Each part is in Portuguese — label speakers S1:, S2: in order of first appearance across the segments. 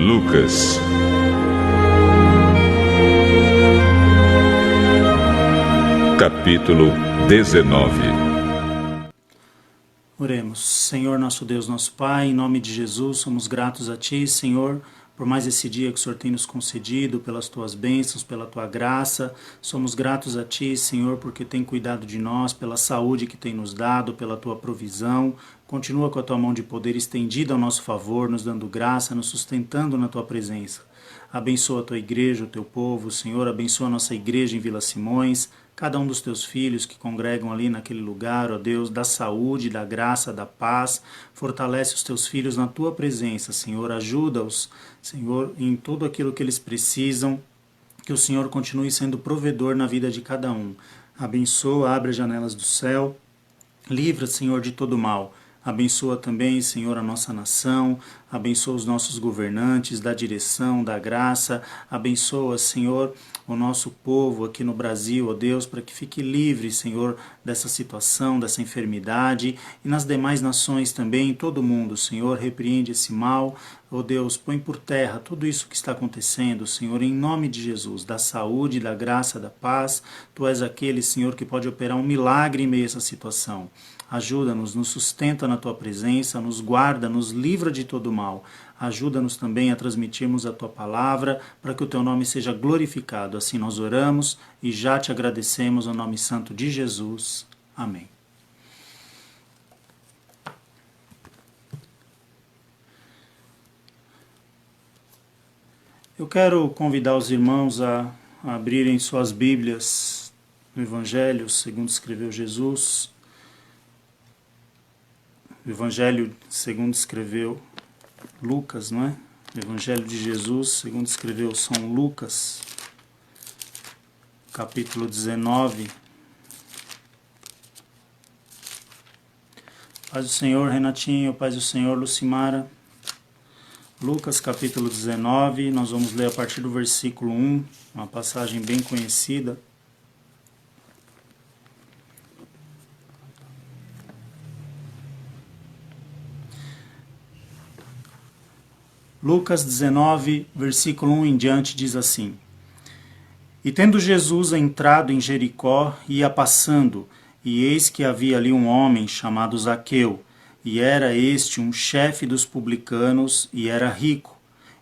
S1: Lucas. Capítulo 19.
S2: Oremos. Senhor, nosso Deus, nosso Pai, em nome de Jesus, somos gratos a Ti, Senhor, por mais esse dia que o Senhor tem nos concedido, pelas Tuas bênçãos, pela Tua graça. Somos gratos a Ti, Senhor, porque tem cuidado de nós, pela saúde que tem nos dado, pela Tua provisão. Continua com a Tua mão de poder estendida ao nosso favor, nos dando graça, nos sustentando na Tua presença. Abençoa a Tua igreja, o Teu povo, Senhor, abençoa a nossa igreja em Vila Simões, cada um dos Teus filhos que congregam ali naquele lugar, ó Deus, da saúde, da graça, da paz. Fortalece os Teus filhos na Tua presença, Senhor, ajuda-os, Senhor, em tudo aquilo que eles precisam, que o Senhor continue sendo provedor na vida de cada um. Abençoa, abre as janelas do céu, livra, Senhor, de todo mal. Abençoa também, Senhor, a nossa nação, abençoa os nossos governantes, dá direção, dá graça, abençoa, Senhor, o nosso povo aqui no Brasil, ó Deus, para que fique livre, Senhor, dessa situação, dessa enfermidade, e nas demais nações também, em todo o mundo, Senhor, repreende esse mal, ó Deus, põe por terra tudo isso que está acontecendo, Senhor, em nome de Jesus, da saúde, da graça, da paz. Tu és aquele, Senhor, que pode operar um milagre em meio a essa situação. Ajuda-nos, nos sustenta na Tua presença, nos guarda, nos livra de todo mal. Ajuda-nos também a transmitirmos a Tua palavra, para que o Teu nome seja glorificado. Assim nós oramos e já Te agradecemos no nome santo de Jesus. Amém. Eu quero convidar os irmãos a abrirem suas Bíblias no Evangelho, segundo escreveu Jesus. O Evangelho segundo escreveu Lucas, não é? O Evangelho de Jesus segundo escreveu São Lucas, capítulo 19. Paz do Senhor, Renatinho, paz do Senhor, Lucimara. Lucas, capítulo 19, nós vamos ler a partir do versículo 1, uma passagem bem conhecida. Lucas 19, versículo 1 em diante, diz assim: E tendo Jesus entrado em Jericó, ia passando, e eis que havia ali um homem chamado Zaqueu, e era este um chefe dos publicanos, e era rico,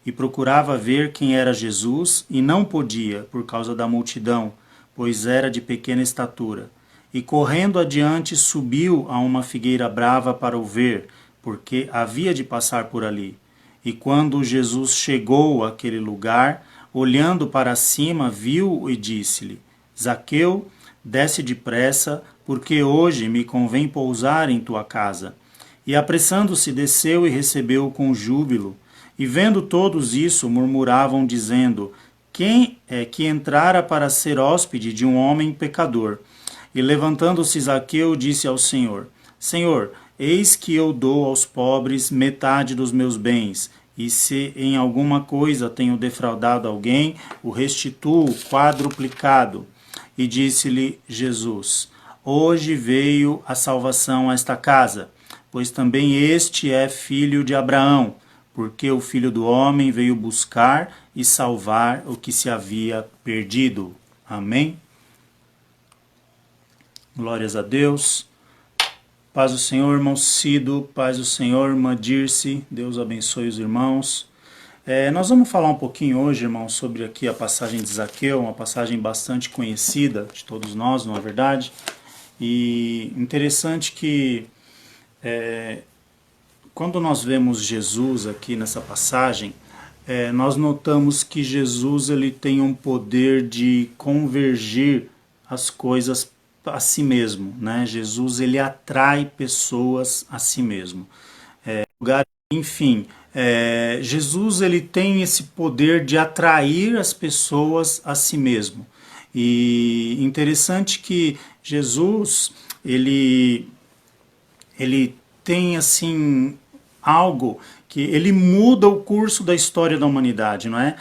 S2: e procurava ver quem era Jesus, e não podia, por causa da multidão, pois era de pequena estatura. E correndo adiante, subiu a uma figueira brava para o ver, porque havia de passar por ali. E quando Jesus chegou àquele lugar, olhando para cima, viu-o e disse-lhe: Zaqueu, desce depressa, porque hoje me convém pousar em tua casa. E apressando-se, desceu e recebeu-o com júbilo. E vendo todos isso, murmuravam, dizendo: Quem é que entrara para ser hóspede de um homem pecador? E levantando-se Zaqueu, disse ao Senhor: Senhor, eis que eu dou aos pobres metade dos meus bens, e se em alguma coisa tenho defraudado alguém, o restituo quadruplicado. E disse-lhe Jesus: Hoje veio a salvação a esta casa, pois também este é filho de Abraão, porque o Filho do Homem veio buscar e salvar o que se havia perdido. Amém? Glórias a Deus. Paz do Senhor, irmão Cido, paz do Senhor, irmã Dirce, Deus abençoe os irmãos. Nós vamos falar um pouquinho hoje, irmão, sobre aqui a passagem de Zaqueu, uma passagem bastante conhecida de todos nós, não é verdade? E interessante que quando nós vemos Jesus aqui nessa passagem, nós notamos que Jesus ele tem um poder de convergir as coisas a si mesmo, né? Jesus ele atrai pessoas a si mesmo. Enfim, Jesus ele tem esse poder de atrair as pessoas a si mesmo. E interessante que Jesus ele tem assim algo que ele muda o curso da história da humanidade, não é?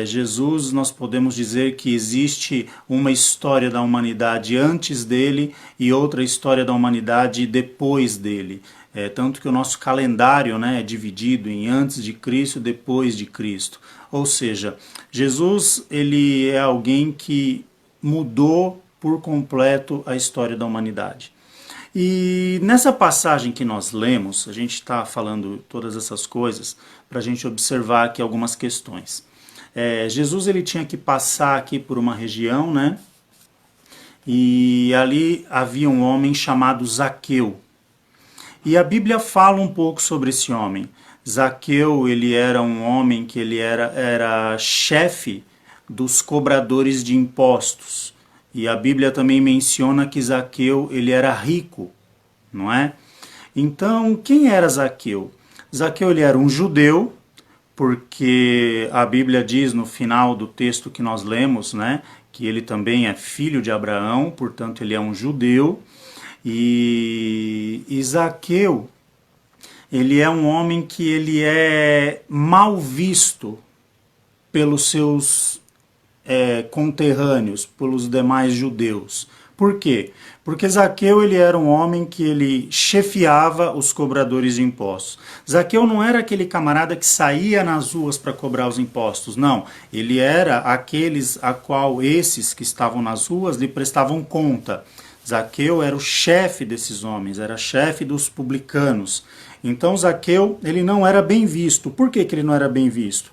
S2: Jesus, nós podemos dizer que existe uma história da humanidade antes dele e outra história da humanidade depois dele. Tanto que o nosso calendário, né, é dividido em antes de Cristo e depois de Cristo. Ou seja, Jesus ele é alguém que mudou por completo a história da humanidade. E nessa passagem que nós lemos, a gente está falando todas essas coisas para a gente observar aqui algumas questões. Jesus ele tinha que passar aqui por uma região, né? E ali havia um homem chamado Zaqueu. E a Bíblia fala um pouco sobre esse homem. Zaqueu, ele era um homem que ele era chefe dos cobradores de impostos. E a Bíblia também menciona que Zaqueu, ele era rico, não é? Então, quem era Zaqueu? Zaqueu, ele era um judeu, porque a Bíblia diz no final do texto que nós lemos, né, que ele também é filho de Abraão, portanto ele é um judeu. E Zaqueu, ele é um homem que ele é mal visto pelos seus conterrâneos, pelos demais judeus. Por quê? Porque Zaqueu ele era um homem que ele chefiava os cobradores de impostos. Zaqueu não era aquele camarada que saía nas ruas para cobrar os impostos, não. Ele era aqueles a qual esses que estavam nas ruas lhe prestavam conta. Zaqueu era o chefe desses homens, era chefe dos publicanos. Então Zaqueu ele não era bem visto. Por que ele não era bem visto?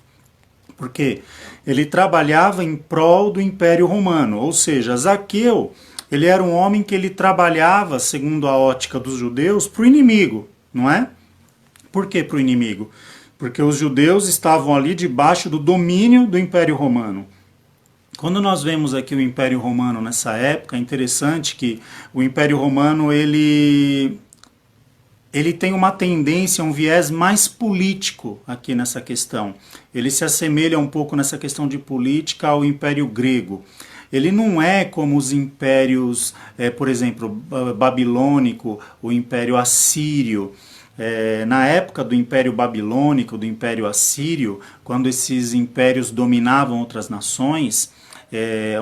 S2: Porque ele trabalhava em prol do Império Romano, ou seja, Zaqueu ele era um homem que ele trabalhava, segundo a ótica dos judeus, para o inimigo, não é? Por que para o inimigo? Porque os judeus estavam ali debaixo do domínio do Império Romano. Quando nós vemos aqui o Império Romano nessa época, é interessante que o Império Romano ele tem uma tendência, um viés mais político aqui nessa questão. Ele se assemelha um pouco nessa questão de política ao Império Grego. Ele não é como os impérios, por exemplo, babilônico, o Império Assírio. Na época do Império Babilônico, do Império Assírio, quando esses impérios dominavam outras nações,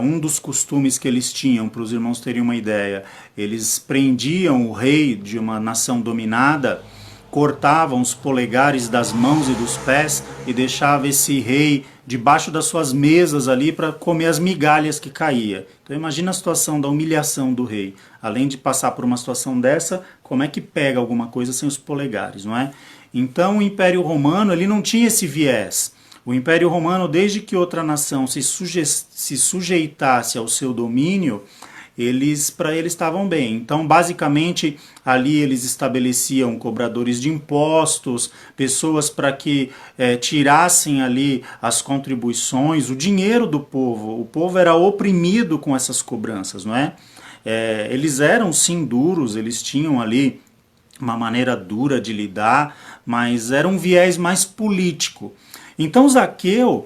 S2: um dos costumes que eles tinham, para os irmãos terem uma ideia, eles prendiam o rei de uma nação dominada, cortavam os polegares das mãos e dos pés e deixava esse rei debaixo das suas mesas ali para comer as migalhas que caía. Então imagina a situação da humilhação do rei. Além de passar por uma situação dessa, como é que pega alguma coisa sem os polegares, não é? Então o Império Romano ele não tinha esse viés. O Império Romano, desde que outra nação se sujeitasse ao seu domínio, para eles estavam bem. Então, basicamente, ali eles estabeleciam cobradores de impostos, pessoas para que tirassem ali as contribuições, o dinheiro do povo. O povo era oprimido com essas cobranças, não é? Eles eram sim duros, eles tinham ali uma maneira dura de lidar, mas era um viés mais político. Então Zaqueu,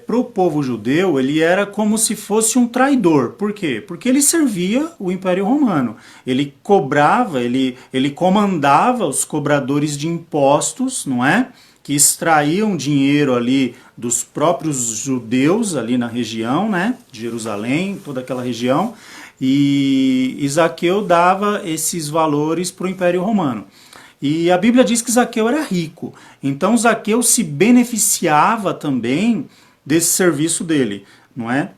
S2: para o povo judeu, ele era como se fosse um traidor. Por quê? Porque ele servia o Império Romano. Ele cobrava, ele comandava os cobradores de impostos, não é? Que extraíam dinheiro ali dos próprios judeus ali na região, né? De Jerusalém, toda aquela região. E Zaqueu dava esses valores para o Império Romano. E a Bíblia diz que Zaqueu era rico. Então Zaqueu se beneficiava também desse serviço dele, não é?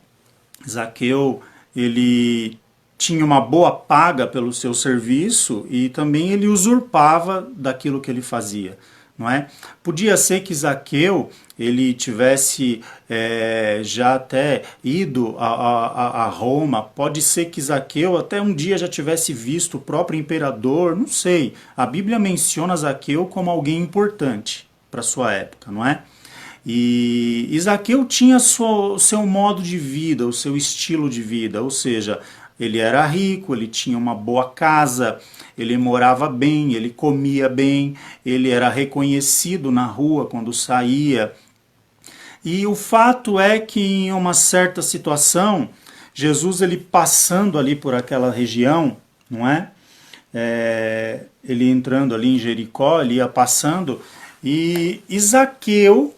S2: Zaqueu, ele tinha uma boa paga pelo seu serviço e também ele usurpava daquilo que ele fazia, não é? Podia ser que Zaqueu ele tivesse já até ido a Roma, pode ser que Zaqueu até um dia já tivesse visto o próprio imperador, não sei. A Bíblia menciona Zaqueu como alguém importante para sua época, não é? E Zaqueu tinha o seu modo de vida, o seu estilo de vida, ou seja, ele era rico, ele tinha uma boa casa, ele morava bem, ele comia bem, ele era reconhecido na rua quando saía. E o fato é que em uma certa situação, Jesus ele passando ali por aquela região, não é? Ele entrando ali em Jericó, ele ia passando, e Zaqueu,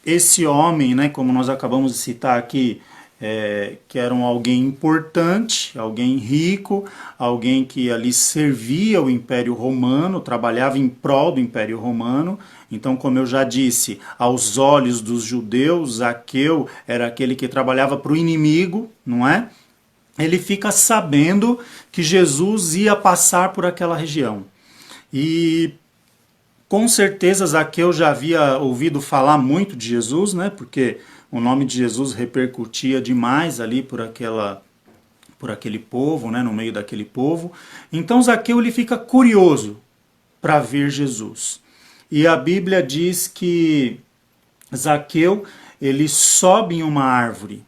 S2: esse homem, né, como nós acabamos de citar aqui, que eram alguém importante, alguém rico, alguém que ali servia o Império Romano, trabalhava em prol do Império Romano. Então, como eu já disse, aos olhos dos judeus, Zaqueu era aquele que trabalhava para o inimigo, não é? Ele fica sabendo que Jesus ia passar por aquela região. E com certeza Zaqueu já havia ouvido falar muito de Jesus, né? Porque o nome de Jesus repercutia demais ali por aquele povo, né? No meio daquele povo. Então Zaqueu ele fica curioso para ver Jesus. E a Bíblia diz que Zaqueu ele sobe em uma árvore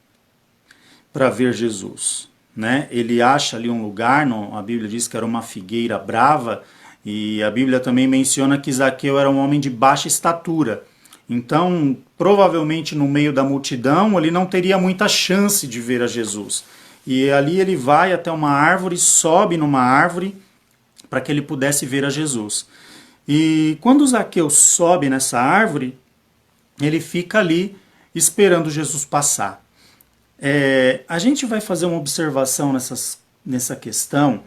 S2: para ver Jesus, né? Ele acha ali um lugar, a Bíblia diz que era uma figueira brava, e a Bíblia também menciona que Zaqueu era um homem de baixa estatura. Então, provavelmente no meio da multidão, ele não teria muita chance de ver a Jesus. E ali ele vai até uma árvore, sobe numa árvore para que ele pudesse ver a Jesus. E quando Zaqueu sobe nessa árvore, ele fica ali esperando Jesus passar. A gente vai fazer uma observação nessa questão,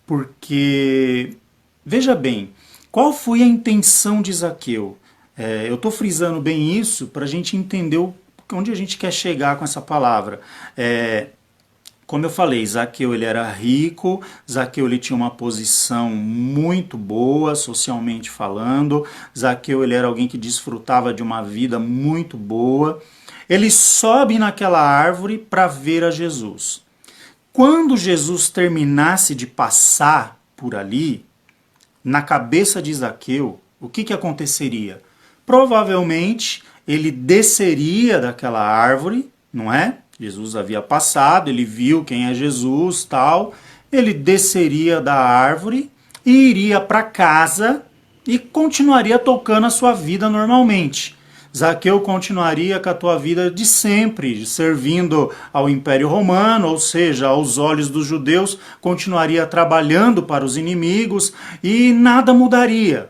S2: porque, veja bem, qual foi a intenção de Zaqueu? Eu estou frisando bem isso para a gente entender onde a gente quer chegar com essa palavra. Como eu falei, Zaqueu ele era rico, Zaqueu ele tinha uma posição muito boa, socialmente falando, Zaqueu ele era alguém que desfrutava de uma vida muito boa. Ele sobe naquela árvore para ver a Jesus. Quando Jesus terminasse de passar por ali, na cabeça de Zaqueu, o que aconteceria? Provavelmente ele desceria daquela árvore, não é? Jesus havia passado, ele viu quem é Jesus, tal. Ele desceria da árvore e iria para casa e continuaria tocando a sua vida normalmente. Zaqueu continuaria com a tua vida de sempre, servindo ao Império Romano, ou seja, aos olhos dos judeus, continuaria trabalhando para os inimigos e nada mudaria.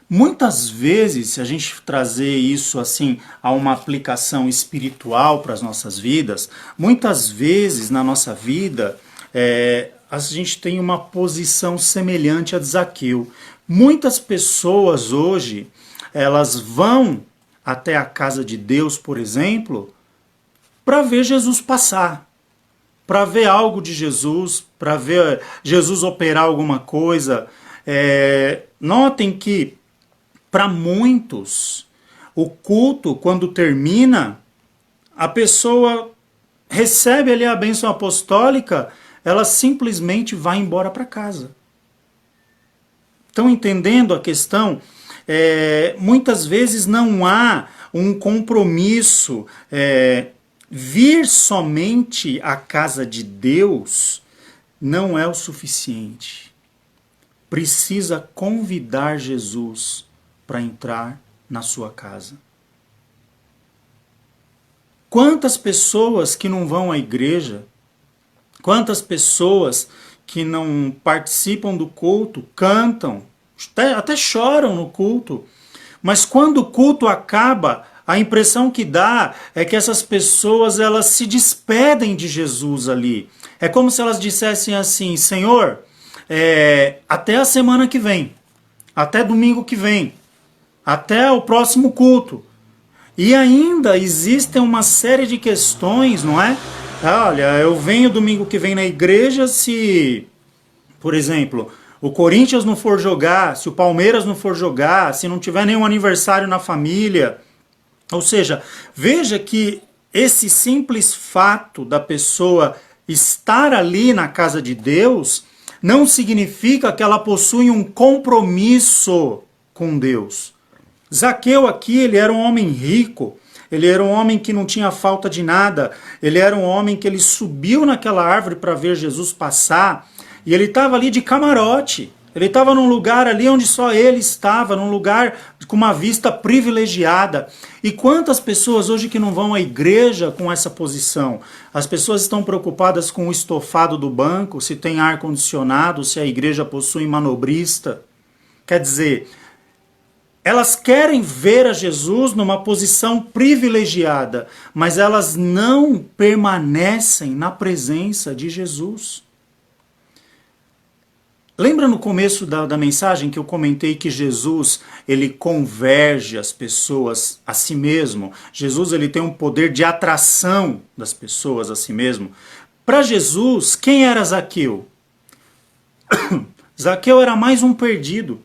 S2: Muitas vezes, se a gente trazer isso assim a uma aplicação espiritual para as nossas vidas, muitas vezes na nossa vida a gente tem uma posição semelhante a de Zaqueu. Muitas pessoas hoje, elas vão até a casa de Deus, por exemplo, para ver Jesus passar, para ver algo de Jesus, para ver Jesus operar alguma coisa. Notem que, para muitos, o culto, quando termina, a pessoa recebe ali a bênção apostólica, ela simplesmente vai embora para casa. Estão entendendo a questão? Muitas vezes não há um compromisso. Vir somente à casa de Deus não é o suficiente. Precisa convidar Jesus para entrar na sua casa. Quantas pessoas que não vão à igreja, quantas pessoas que não participam do culto, cantam, até choram no culto, mas quando o culto acaba, a impressão que dá é que essas pessoas elas se despedem de Jesus ali. É como se elas dissessem assim: Senhor, até a semana que vem, até domingo que vem, até o próximo culto. E ainda existem uma série de questões, não é? Olha, eu venho domingo que vem na igreja se, por exemplo, o Corinthians não for jogar, se o Palmeiras não for jogar, se não tiver nenhum aniversário na família. Ou seja, veja que esse simples fato da pessoa estar ali na casa de Deus não significa que ela possui um compromisso com Deus. Zaqueu aqui, ele era um homem rico, ele era um homem que não tinha falta de nada, ele era um homem que ele subiu naquela árvore para ver Jesus passar, e ele estava ali de camarote, ele estava num lugar ali onde só ele estava, num lugar com uma vista privilegiada. E quantas pessoas hoje que não vão à igreja com essa posição? As pessoas estão preocupadas com o estofado do banco, se tem ar-condicionado, se a igreja possui manobrista. Quer dizer, Elas querem ver a Jesus numa posição privilegiada, mas elas não permanecem na presença de Jesus. Lembra no começo da mensagem que eu comentei que Jesus, ele converge as pessoas a si mesmo? Jesus, ele tem um poder de atração das pessoas a si mesmo. Para Jesus, quem era Zaqueu? Zaqueu era mais um perdido.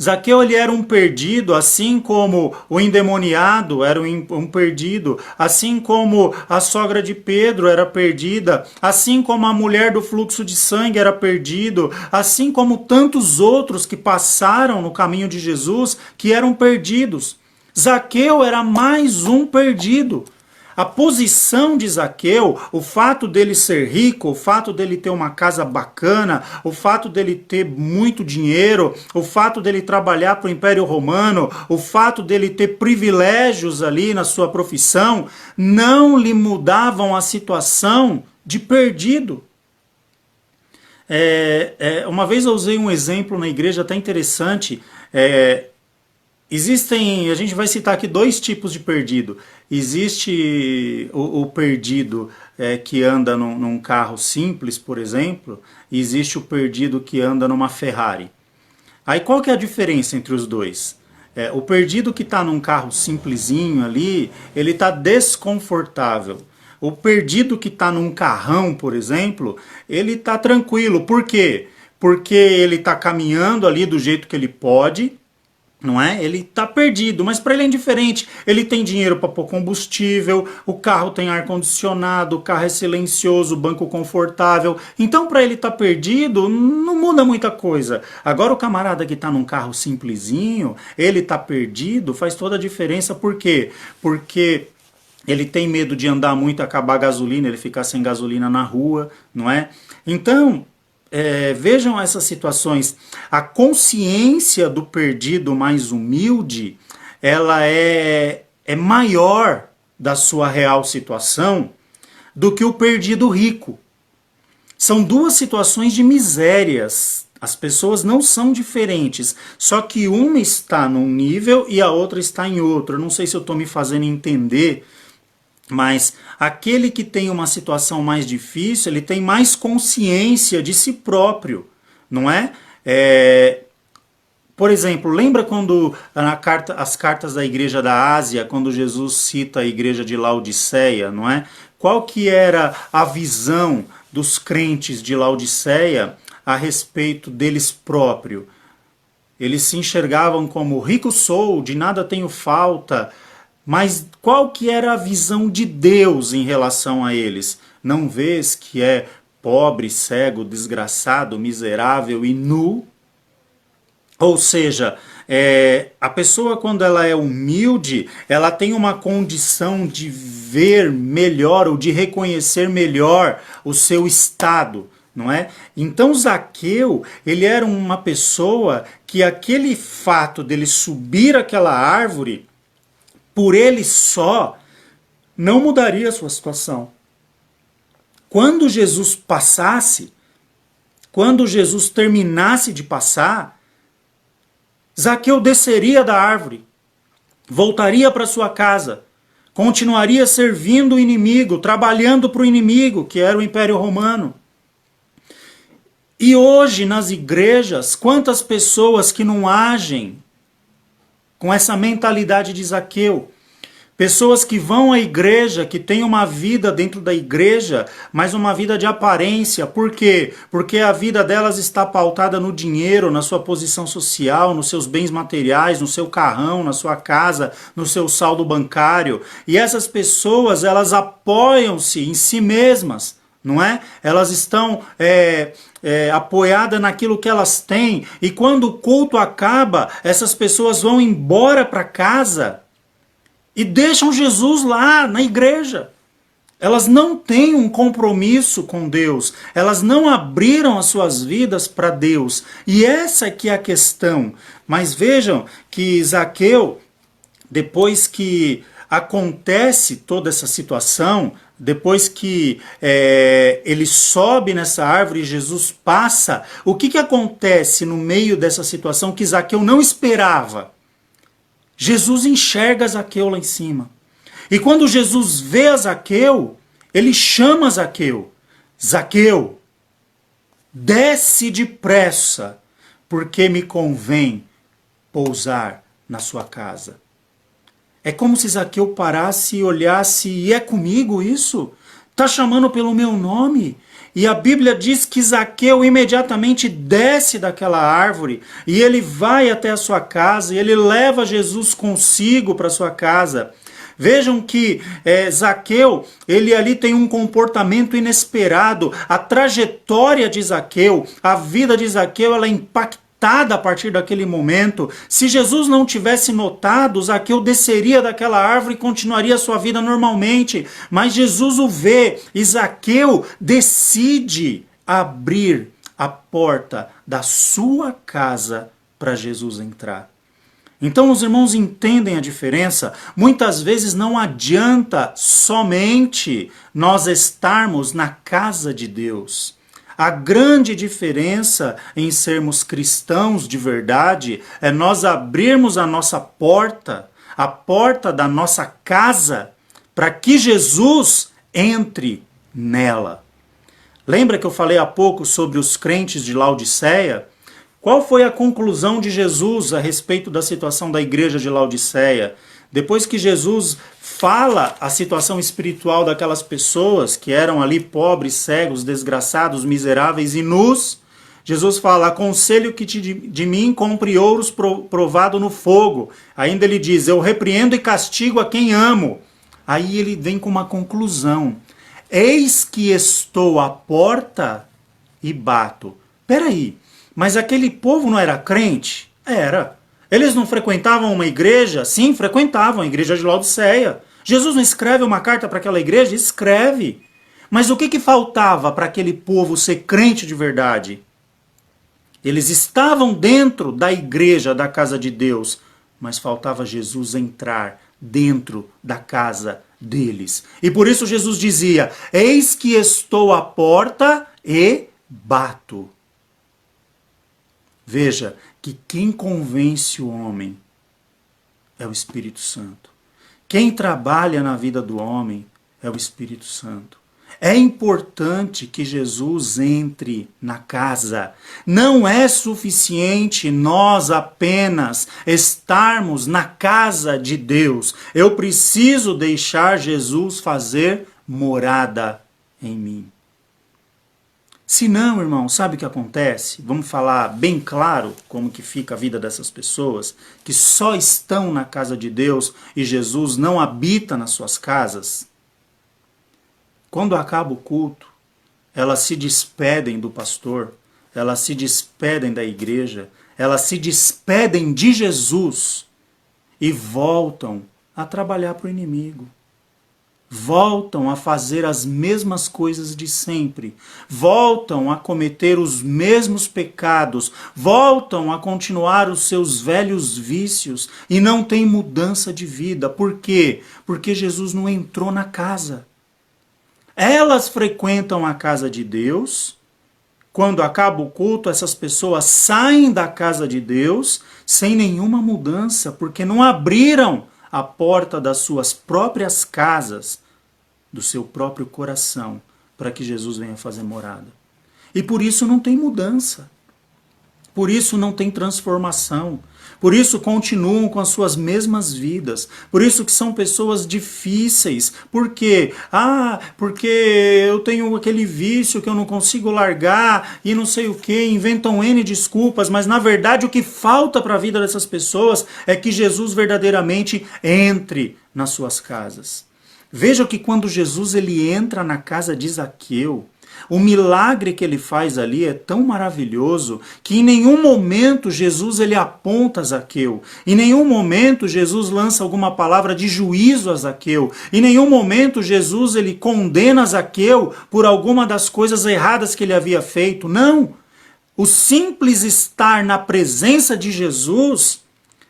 S2: Zaqueu, ele era um perdido, assim como o endemoniado era um perdido, assim como a sogra de Pedro era perdida, assim como a mulher do fluxo de sangue era perdido, assim como tantos outros que passaram no caminho de Jesus que eram perdidos. Zaqueu era mais um perdido. A posição de Zaqueu, o fato dele ser rico, o fato dele ter uma casa bacana, o fato dele ter muito dinheiro, o fato dele trabalhar para o Império Romano, o fato dele ter privilégios ali na sua profissão, não lhe mudavam a situação de perdido. Uma vez eu usei um exemplo na igreja até interessante. A gente vai citar aqui dois tipos de perdido. Existe o perdido que anda num carro simples, por exemplo, e existe o perdido que anda numa Ferrari. Aí qual que é a diferença entre os dois? O perdido que está num carro simplesinho ali, ele está desconfortável. O perdido que está num carrão, por exemplo, ele está tranquilo. Por quê? Porque ele está caminhando ali do jeito que ele pode, não é? Ele está perdido, mas para ele é indiferente. Ele tem dinheiro para pôr combustível, o carro tem ar-condicionado, o carro é silencioso, o banco confortável. Então, para ele estar perdido, não muda muita coisa. Agora, o camarada que está num carro simplesinho, ele está perdido, faz toda a diferença. Por quê? Porque ele tem medo de andar muito, acabar a gasolina, ele ficar sem gasolina na rua, não é? Então, vejam essas situações. A consciência do perdido mais humilde, ela é maior da sua real situação do que o perdido rico. São duas situações de misérias. As pessoas não são diferentes, só que uma está num nível e a outra está em outro. Eu não sei se eu estou me fazendo entender, mas aquele que tem uma situação mais difícil, ele tem mais consciência de si próprio, não é? Por exemplo, lembra quando as cartas da igreja da Ásia, quando Jesus cita a igreja de Laodiceia, não é? Qual que era a visão dos crentes de Laodiceia a respeito deles próprios? Eles se enxergavam como rico sou, de nada tenho falta. Mas qual que era a visão de Deus em relação a eles? Não vês que é pobre, cego, desgraçado, miserável e nu? Ou seja, a pessoa, quando ela é humilde, ela tem uma condição de ver melhor ou de reconhecer melhor o seu estado, não é? Então Zaqueu, ele era uma pessoa que aquele fato dele subir aquela árvore, por ele só, não mudaria a sua situação. Quando Jesus passasse, quando Jesus terminasse de passar, Zaqueu desceria da árvore, voltaria para sua casa, continuaria servindo o inimigo, trabalhando para o inimigo, que era o Império Romano. E hoje, nas igrejas, quantas pessoas que não agem com essa mentalidade de Zaqueu? Pessoas que vão à igreja, que têm uma vida dentro da igreja, mas uma vida de aparência. Por quê? Porque a vida delas está pautada no dinheiro, na sua posição social, nos seus bens materiais, no seu carrão, na sua casa, no seu saldo bancário. E essas pessoas, elas apoiam-se em si mesmas, não é? Elas estão apoiadas naquilo que elas têm. E quando o culto acaba, essas pessoas vão embora para casa e deixam Jesus lá na igreja. Elas não têm um compromisso com Deus. Elas não abriram as suas vidas para Deus. E essa que é a questão. Mas vejam que Zaqueu, depois que acontece toda essa situação, depois que ele sobe nessa árvore e Jesus passa, o que acontece no meio dessa situação que Zaqueu não esperava? Jesus enxerga Zaqueu lá em cima. E quando Jesus vê a Zaqueu, ele chama Zaqueu. Zaqueu, desce depressa, porque me convém pousar na sua casa. É como se Zaqueu parasse e olhasse, e é comigo isso? Está chamando pelo meu nome? E a Bíblia diz que Zaqueu imediatamente desce daquela árvore e ele vai até a sua casa e ele leva Jesus consigo para sua casa. Vejam que Zaqueu, ele ali tem um comportamento inesperado. A trajetória de Zaqueu, a vida de Zaqueu, ela é impactada a partir daquele momento. Se Jesus não tivesse notado, Zaqueu desceria daquela árvore e continuaria a sua vida normalmente. Mas Jesus o vê e Zaqueu decide abrir a porta da sua casa para Jesus entrar. Então os irmãos entendem a diferença. Muitas vezes não adianta somente nós estarmos na casa de Deus. A grande diferença em sermos cristãos de verdade é nós abrirmos a nossa porta, a porta da nossa casa, para que Jesus entre nela. Lembra que eu falei há pouco sobre os crentes de Laodiceia? Qual foi a conclusão de Jesus a respeito da situação da igreja de Laodiceia? Depois que Jesus fala a situação espiritual daquelas pessoas que eram ali pobres, cegos, desgraçados, miseráveis e nus, Jesus fala: aconselho que de mim compre ouros provado no fogo. Ainda ele diz: eu repreendo e castigo a quem amo. Aí ele vem com uma conclusão: eis que estou à porta e bato. Peraí, mas aquele povo não era crente? Era. Eles não frequentavam uma igreja? Sim, frequentavam a igreja de Laodiceia. Jesus não escreve uma carta para aquela igreja? Escreve. Mas o que faltava para aquele povo ser crente de verdade? Eles estavam dentro da igreja, da casa de Deus, mas faltava Jesus entrar dentro da casa deles. E por isso Jesus dizia: eis que estou à porta e bato. Veja que quem convence o homem é o Espírito Santo. Quem trabalha na vida do homem é o Espírito Santo. É importante que Jesus entre na casa. Não é suficiente nós apenas estarmos na casa de Deus. Eu preciso deixar Jesus fazer morada em mim. Se não, irmão, sabe o que acontece? Vamos falar bem claro como que fica a vida dessas pessoas que só estão na casa de Deus e Jesus não habita nas suas casas. Quando acaba o culto, elas se despedem do pastor, elas se despedem da igreja, elas se despedem de Jesus e voltam a trabalhar para o inimigo. Voltam a fazer as mesmas coisas de sempre, voltam a cometer os mesmos pecados, voltam a continuar os seus velhos vícios e não tem mudança de vida. Por quê? Porque Jesus não entrou na casa. Elas frequentam a casa de Deus. Quando acaba o culto, essas pessoas saem da casa de Deus sem nenhuma mudança, porque não abriram a porta das suas próprias casas, do seu próprio coração, para que Jesus venha fazer morada. E por isso não tem mudança. Por isso não tem transformação. Por isso continuam com as suas mesmas vidas. Por isso que são pessoas difíceis. Por quê? Porque eu tenho aquele vício que eu não consigo largar e não sei o quê. Inventam N desculpas, mas na verdade o que falta para a vida dessas pessoas é que Jesus verdadeiramente entre nas suas casas. Veja que quando Jesus ele entra na casa de Zaqueu, o milagre que ele faz ali é tão maravilhoso que em nenhum momento Jesus ele aponta a Zaqueu. Em nenhum momento Jesus lança alguma palavra de juízo a Zaqueu. Em nenhum momento Jesus ele condena Zaqueu por alguma das coisas erradas que ele havia feito. Não! O simples estar na presença de Jesus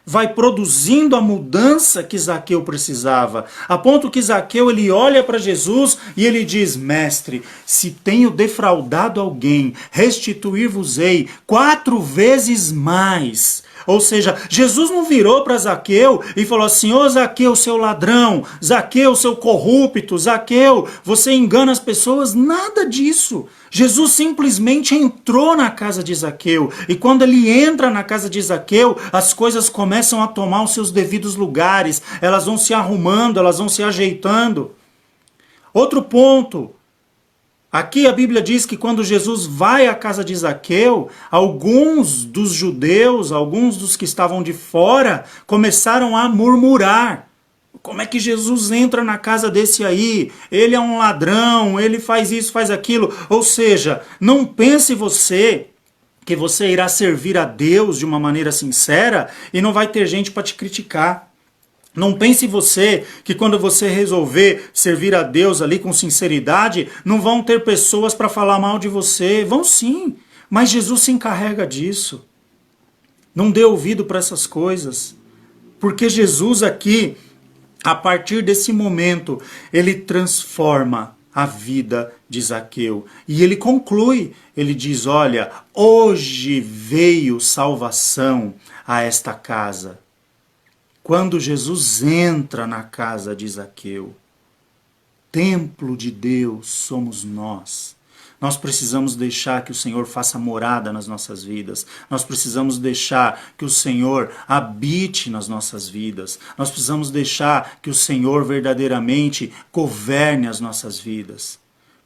S2: vai produzindo a mudança que Zaqueu precisava, a ponto que Zaqueu ele olha para Jesus e ele diz: mestre, se tenho defraudado alguém, restituir-vos-ei 4 vezes mais. Ou seja, Jesus não virou para Zaqueu e falou assim: ô Zaqueu, seu ladrão, Zaqueu, seu corrupto, Zaqueu, você engana as pessoas. Nada disso. Jesus simplesmente entrou na casa de Zaqueu. E quando ele entra na casa de Zaqueu, as coisas começam a tomar os seus devidos lugares. Elas vão se arrumando, elas vão se ajeitando. Outro ponto. Aqui a Bíblia diz que quando Jesus vai à casa de Zaqueu, alguns dos judeus, alguns dos que estavam de fora, começaram a murmurar. Como é que Jesus entra na casa desse aí? Ele é um ladrão, ele faz isso, faz aquilo. Ou seja, não pense você que você irá servir a Deus de uma maneira sincera e não vai ter gente para te criticar. Não pense você que quando você resolver servir a Deus ali com sinceridade, não vão ter pessoas para falar mal de você. Vão sim, mas Jesus se encarrega disso. Não dê ouvido para essas coisas. Porque Jesus aqui, a partir desse momento, ele transforma a vida de Zaqueu. E ele conclui, ele diz, olha, hoje veio salvação a esta casa. Quando Jesus entra na casa de Zaqueu, templo de Deus somos nós. Nós precisamos deixar que o Senhor faça morada nas nossas vidas. Nós precisamos deixar que o Senhor habite nas nossas vidas. Nós precisamos deixar que o Senhor verdadeiramente governe as nossas vidas.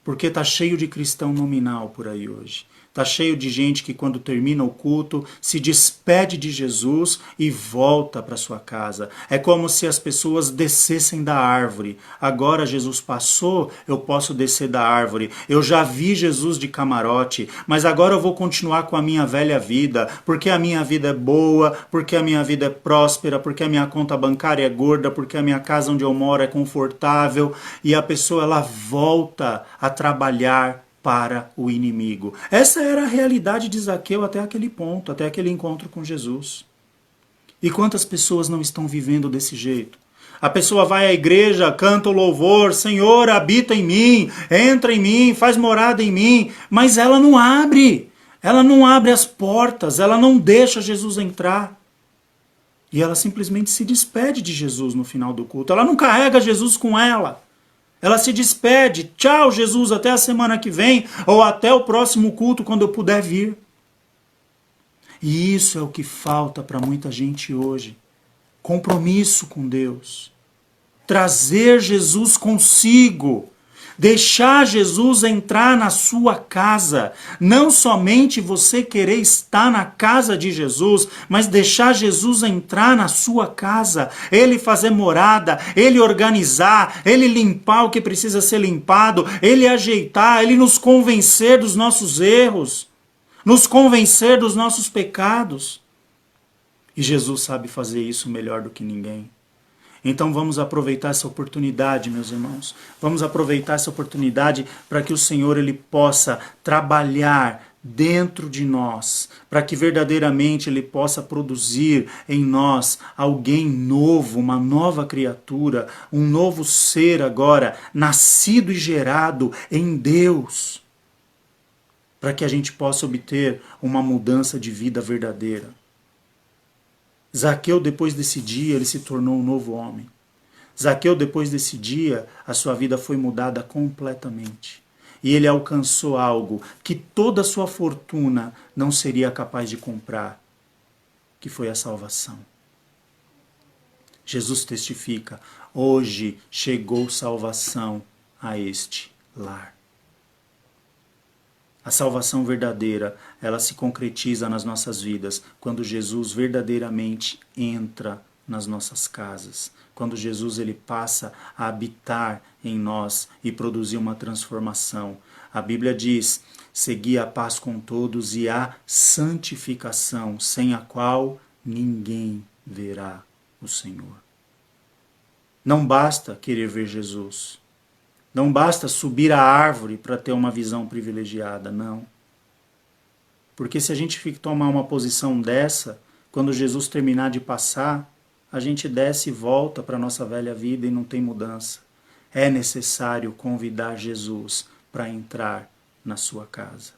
S2: Porque está cheio de cristão nominal por aí hoje. Está cheio de gente que quando termina o culto se despede de Jesus e volta para sua casa. É como se as pessoas descessem da árvore. Agora Jesus passou, eu posso descer da árvore. Eu já vi Jesus de camarote, mas agora eu vou continuar com a minha velha vida, porque a minha vida é boa, porque a minha vida é próspera, porque a minha conta bancária é gorda, porque a minha casa onde eu moro é confortável. E a pessoa ela volta a trabalhar para o inimigo. Essa era a realidade de Zaqueu até aquele ponto, até aquele encontro com Jesus. E quantas pessoas não estão vivendo desse jeito? A pessoa vai à igreja, canta o louvor, Senhor, habita em mim, entra em mim, faz morada em mim, mas ela não abre as portas, ela não deixa Jesus entrar. E ela simplesmente se despede de Jesus no final do culto, ela não carrega Jesus com ela. Ela se despede, tchau Jesus, até a semana que vem, ou até o próximo culto quando eu puder vir. E isso é o que falta para muita gente hoje. Compromisso com Deus. Trazer Jesus consigo. Deixar Jesus entrar na sua casa. Não somente você querer estar na casa de Jesus, mas deixar Jesus entrar na sua casa. Ele fazer morada, ele organizar, ele limpar o que precisa ser limpado, ele ajeitar, ele nos convencer dos nossos erros, nos convencer dos nossos pecados. E Jesus sabe fazer isso melhor do que ninguém. Então vamos aproveitar essa oportunidade, meus irmãos. Vamos aproveitar essa oportunidade para que o Senhor ele possa trabalhar dentro de nós, para que verdadeiramente ele possa produzir em nós alguém novo, uma nova criatura, um novo ser agora, nascido e gerado em Deus, para que a gente possa obter uma mudança de vida verdadeira. Zaqueu, depois desse dia, ele se tornou um novo homem. Zaqueu, depois desse dia, a sua vida foi mudada completamente. E ele alcançou algo que toda a sua fortuna não seria capaz de comprar, que foi a salvação. Jesus testifica, hoje chegou salvação a este lar. A salvação verdadeira, ela se concretiza nas nossas vidas quando Jesus verdadeiramente entra nas nossas casas. Quando Jesus ele passa a habitar em nós e produzir uma transformação. A Bíblia diz, segui a paz com todos e a santificação, sem a qual ninguém verá o Senhor. Não basta querer ver Jesus. Não basta subir a árvore para ter uma visão privilegiada, não. Porque se a gente tomar uma posição dessa, quando Jesus terminar de passar, a gente desce e volta para a nossa velha vida e não tem mudança. É necessário convidar Jesus para entrar na sua casa.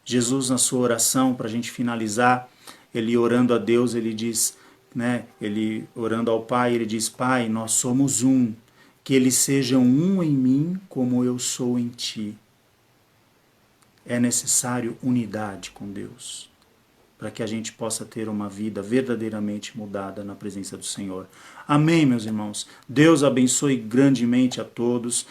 S2: Jesus, na sua oração, para a gente finalizar, ele orando a Deus, ele diz, né, ele orando ao Pai, ele diz, Pai, nós somos um, que eles sejam um em mim como eu sou em ti. É necessário unidade com Deus, para que a gente possa ter uma vida verdadeiramente mudada na presença do Senhor. Amém, meus irmãos. Deus abençoe grandemente a todos.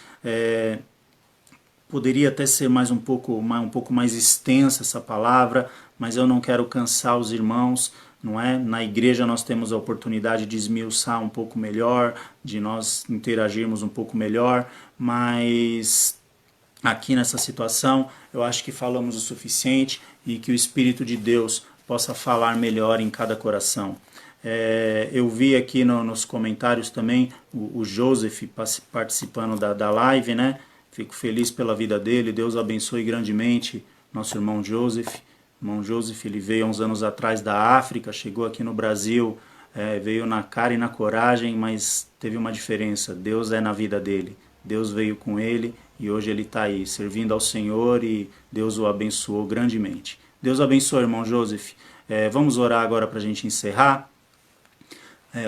S2: Poderia até ser um pouco mais extensa essa palavra, mas eu não quero cansar os irmãos, não é? Na igreja nós temos a oportunidade de esmiuçar um pouco melhor, de nós interagirmos um pouco melhor, mas aqui nessa situação eu acho que falamos o suficiente e que o Espírito de Deus possa falar melhor em cada coração. Eu vi aqui nos comentários também o Joseph participando da live, né? Fico feliz pela vida dele, Deus abençoe grandemente nosso irmão Joseph. Irmão Joseph, ele veio há uns anos atrás da África, chegou aqui no Brasil, veio na cara e na coragem, mas teve uma diferença, Deus é na vida dele. Deus veio com ele e hoje ele está aí, servindo ao Senhor e Deus o abençoou grandemente. Deus abençoe, irmão Joseph. Vamos orar agora para a gente encerrar.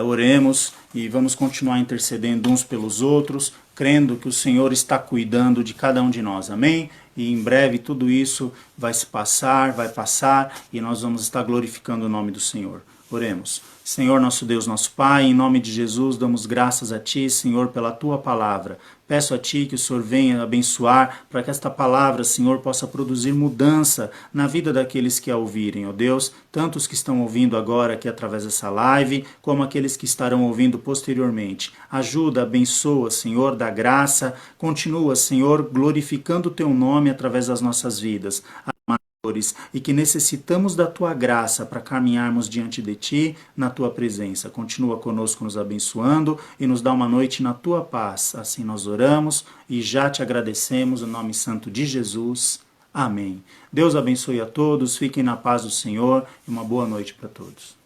S2: Oremos e vamos continuar intercedendo uns pelos outros, crendo que o Senhor está cuidando de cada um de nós, amém? E em breve tudo isso vai passar e nós vamos estar glorificando o nome do Senhor. Oremos. Senhor, nosso Deus, nosso Pai, em nome de Jesus, damos graças a Ti, Senhor, pela Tua palavra. Peço a Ti que o Senhor venha abençoar para que esta palavra, Senhor, possa produzir mudança na vida daqueles que a ouvirem, ó Deus, tanto os que estão ouvindo agora aqui através dessa live, como aqueles que estarão ouvindo posteriormente. Ajuda, abençoa, Senhor, dá graça, continua, Senhor, glorificando o Teu nome através das nossas vidas. E que necessitamos da Tua graça para caminharmos diante de Ti, na Tua presença. Continua conosco nos abençoando e nos dá uma noite na Tua paz. Assim nós oramos e já Te agradecemos, no nome santo de Jesus. Amém. Deus abençoe a todos, fiquem na paz do Senhor e uma boa noite para todos.